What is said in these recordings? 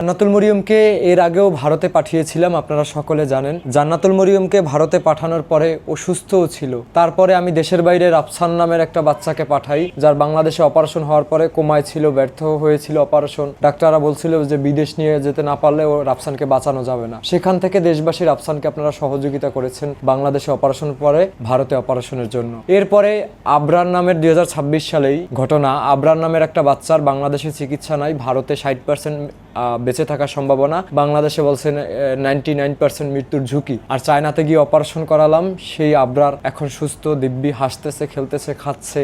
জান্নাতুল মরিয়মকে এর আগেও ভারতে পাঠিয়েছিলাম, আপনারা সকলে জানেন। জান্নাতুল মরিয়মকে ভারতে পাঠানোর পরে অসুস্থও ছিল। তারপরে আমি দেশের বাইরে রাফসান নামের একটা বাচ্চাকে পাঠাই, যার বাংলাদেশে অপারেশন হওয়ার পরে কোমায় ছিল, ব্যর্থ হয়েছিল অপারেশন। ডাক্তাররা বলছিল যে বিদেশ নিয়ে যেতে না পারলে ও রাফসানকে বাঁচানো যাবে না। সেখান থেকে দেশবাসী রাফসানকে আপনারা সহযোগিতা করেছেন বাংলাদেশে অপারেশন পরে ভারতে অপারেশনের জন্য। এরপরে আবরার নামের 2026 সালেই ঘটনা, আবরার নামের একটা বাচ্চার বাংলাদেশে চিকিৎসা নাই, ভারতে 60% বেঁচে থাকার সম্ভাবনা, বাংলাদেশে বলছেন 99% মৃত্যুর ঝুঁকি। আর চায়নাতে গিয়ে অপারেশন করালাম, সেই আবরার এখন সুস্থ দিব্যি, হাসতেছে, খেলতেছে, খাচ্ছে।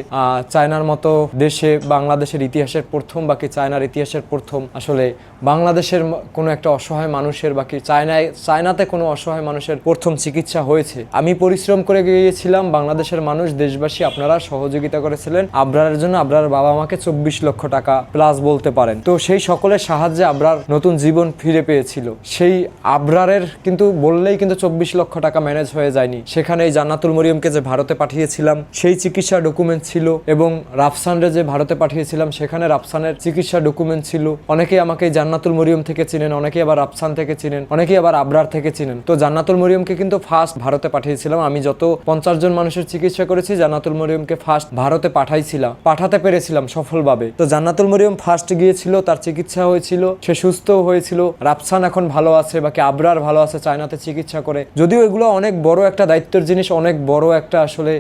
চায়নার মতো দেশে বাংলাদেশের ইতিহাসের প্রথম, বাকি চায়নার ইতিহাসের প্রথম আসলে বাংলাদেশের কোনো একটা অসহায় মানুষের, বাকি চায়নাতে কোনো অসহায় মানুষের প্রথম চিকিৎসা হয়েছে। আমি পরিশ্রম করে গিয়েছিলাম, বাংলাদেশের মানুষ, দেশবাসী আপনারা সহযোগিতা করেছিলেন আবরারের জন্য। আবরার বাবা মাকে 24 লক্ষ টাকা প্লাস বলতে পারেন। তো সেই সকলের সাহায্যে আবরার নতুন জীবন ফিরে পেয়েছিল। সেই আবরারের কিন্তু বললেই কিন্তু 24 লক্ষ টাকা ম্যানেজ হয়ে যায়নি। সেখানে এই জান্নাতুল মরিয়মকে যে ভারতে পাঠিয়েছিলাম সেই চিকিৎসা ডকুমেন্ট ছিল, এবং রাফসানরে যে ভারতে পাঠিয়েছিলাম সেখানে রাফসানের চিকিৎসা ডকুমেন্ট ছিল। অনেকেই আমাকে জান্নাতুল মরিয়ম থেকে চিনেন, অনেকেই আবার রাফসান থেকে চিনেন, অনেকেই আবার আবরার থেকে চিনেন। তো জান্নাতুল মরিয়মকে কিন্তু ফার্স্ট ভারতে পাঠিয়েছিলাম। আমি যত 50 জন মানুষের চিকিৎসা করেছি, জান্নাতুল মরিয়মকে ফার্স্ট ভারতে পাঠাতে পেরেছিলাম সফলভাবে। তো জান্নাতুল মরিয়ম ফার্স্ট গিয়েছিল, তার চিকিৎসা হয়েছিল, সে সুস্থ হয়েছিল। রাফসান এখন ভালো আছে, বাকি আবরার ভালো আছে চায়নাতে চিকিৎসা করে। যদিও এগুলো অনেক বড় একটা দায়িত্বের জিনিস, অনেক বড় একটা আসলে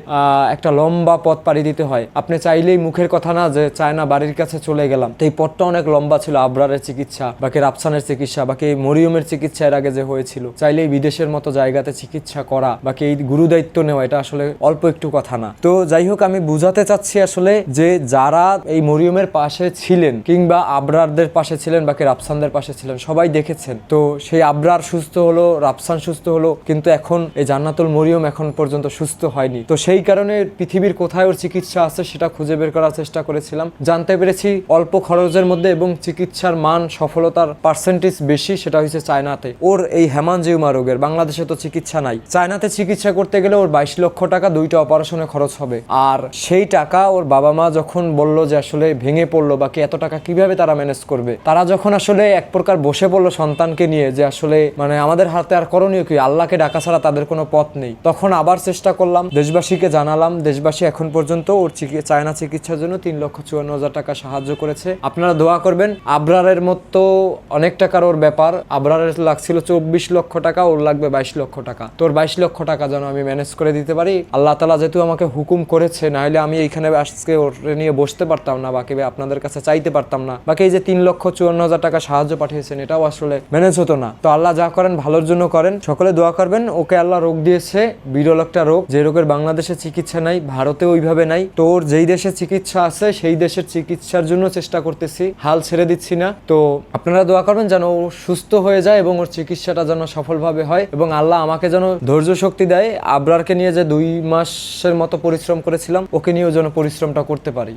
একটা লম্বা পথ পাড়ি দিতে হয়। আপনি চাইলেই মুখের কথা না যে চায়না বাড়ির কাছে চলে গেলাম। তো এই পথটা অনেক লম্বা ছিল। আবরারের চিকিৎসা, বাকি রাফসানের চিকিৎসা, বাকি মরিয়মের চিকিৎসা এর আগে যে হয়েছিল, চাইলেই বিদেশের মতো জায়গাতে চিকিৎসা করা, বাকি এই গুরু দায়িত্ব নেওয়া, এটা আসলে অল্প একটু কথা না। তো যাই হোক, আমি বুঝাতে চাচ্ছি আসলে যে যারা এই মরিয়মের পাশে ছিলেন কিংবা আবরারদের পাশে ছিলেন, বাকি রাফসানদের পাশে ছিলেন, সবাই দেখেছেন। তো সেই আবরার সুস্থ হলো, রাফসান সুস্থ হলো, কিন্তু এখন এই জান্নাতুল মরিয়ম এখন পর্যন্ত সুস্থ হয়নি। তো সেই কারণে পৃথিবীর কোথায় ওর চিকিৎসা আছে সেটা খুঁজে বের করার চেষ্টা করেছিলাম। জানতে পেরেছি অল্প খরচের মধ্যে এবং চিকিৎসার মান, সফলতার পার্সেন্টেজ বেশি, সেটা হচ্ছে চায়নাতে। ওর এই হেমানজিওমা রোগের বাংলাদেশে তো চিকিৎসা নাই। চায়নাতে চিকিৎসা করতে গেলে ওর 22 লক্ষ টাকা 2টা অপারেশনে খরচ হবে। আর সেই টাকা ওর বাবা মা যখন বলল যে আসলে ভেঙে পড়লো, বাকি এত টাকা কিভাবে তারা ম্যানেজ করবে, তারা যখন আসলে এক প্রকার বসে পড়লো সন্তানকে নিয়ে যে আসলে মানে আমাদের হাতে আর করণীয় কি, আল্লাহকে ডাকা ছাড়া তাদের কোনো পথ নেই, তখন আবার চেষ্টা করলাম, দেশবাসীকে জানালাম। দেশবাসী এখন পর্যন্ত ওর চায়না চিকিৎসার জন্য 3,54,000 টাকা সাহায্য করেছে। আপনারা দোয়া করবেন। আবরারের মতো অনেক টাকার ওর ব্যাপার। আবরারের লাগছিল 24 লক্ষ টাকা, ওর লাগবে 22 লক্ষ টাকা। তোর 22 লক্ষ টাকা যেন আমি ম্যানেজ করে দিতে পারি। আল্লাহ তাআলা যেহেতু আমাকে হুকুম করেছে, নাহলে আমি এইখানে আজকে ওর নিয়ে বসতে পারতাম না, বাকি আপনাদের কাছে চাইতে পারতাম না। বাকি এই যে 3,54,000 টাকা সাহায্য পাঠিয়েছেন, এটাও আসলে ম্যানেজ হতো না। তো আল্লাহ যা করেন ভালোর জন্য করেন, সকলে দোয়া করবেন। ওকে আল্লাহ রোগ দিয়েছে, বিরল একটা রোগ, যে রোগের বাংলাদেশে চিকিৎসা নাই, ভারতে ওইভাবে নাই। তো ওর যেই দেশে চিকিৎসা আছে সেই দেশের চিকিৎসার জন্য চেষ্টা করতেছি, হাল ছেড়ে দিচ্ছি না। তো আপনারা দোয়া করবেন যেন ও সুস্থ হয়ে যায় এবং ওর চিকিৎসাটা যেন সফলভাবে হয়, এবং আল্লাহ আমাকে যেন ধৈর্য শক্তি দেয়। আবরারকে নিয়ে যে 2 মাসের মতো পরিশ্রম করেছিলাম, ওকে নিয়েও যেন পরিশ্রমটা করতে পারি।